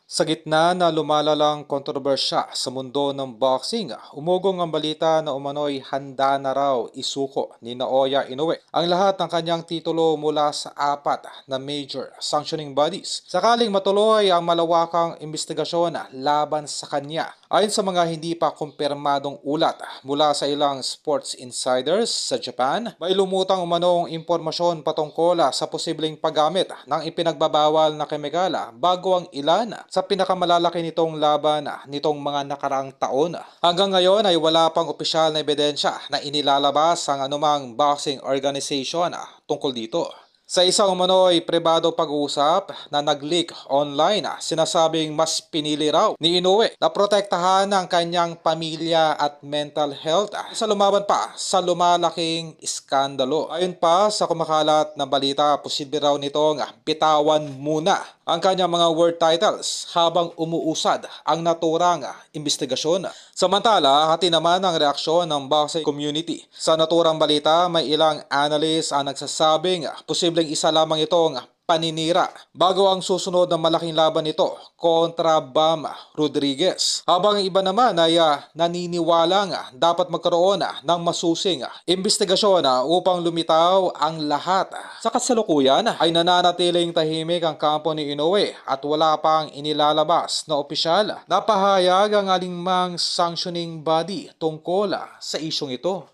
Sa gitna na lumalalang kontrobersya sa mundo ng boxing, umugong ang balita na umano'y handa na raw isuko ni Naoya Inoue ang lahat ng kanyang titulo mula sa apat na major sanctioning bodies. Sakaling matuloy ang malawakang investigasyon laban sa kanya. Ayon sa mga hindi pa kumpirmadong ulat mula sa ilang sports insiders sa Japan, may lumutang umanong impormasyon patungkol sa posibleng paggamit ng ipinagbabawal na kemikala bago ang ilan sa pinakamalalaki nitong laban nitong mga nakaraang taon. Hanggang ngayon ay wala pang opisyal na ebidensya na inilalabas ang anumang boxing organization tungkol dito. Sa isang umano'y pribado pag-uusap na nag-leak online, sinasabing mas pinili raw ni Inoue na protektahan ang kanyang pamilya at mental health sa lumaban pa sa lumalaking iskandalo. Ayon pa sa kumakalat na balita, posible raw nitong bitawan muna ang kanyang mga world titles habang umuusad ang naturang investigasyon. Samantala, hati naman ang reaksyon ng boxing community. Sa naturang balita, may ilang analyst ang nagsasabing posibleng isa lamang itong paninira bago ang susunod na malaking laban nito kontra Bam Rodriguez. Habang ang iba naman ay naniniwalang dapat magkaroon ng masusing investigasyon upang lumitaw ang lahat. Sa kasalukuyan ay nananatiling tahimik ang kampo ni Inoue at wala pang inilalabas na opisyal na pahayag ang alingmang sanctioning body tungkol sa isyong ito.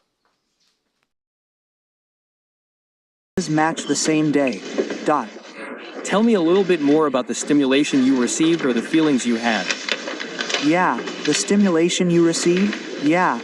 Match the same day. Dot. Tell me a little bit more about the stimulation you received or the feelings you had. Yeah, the stimulation you received? Yeah.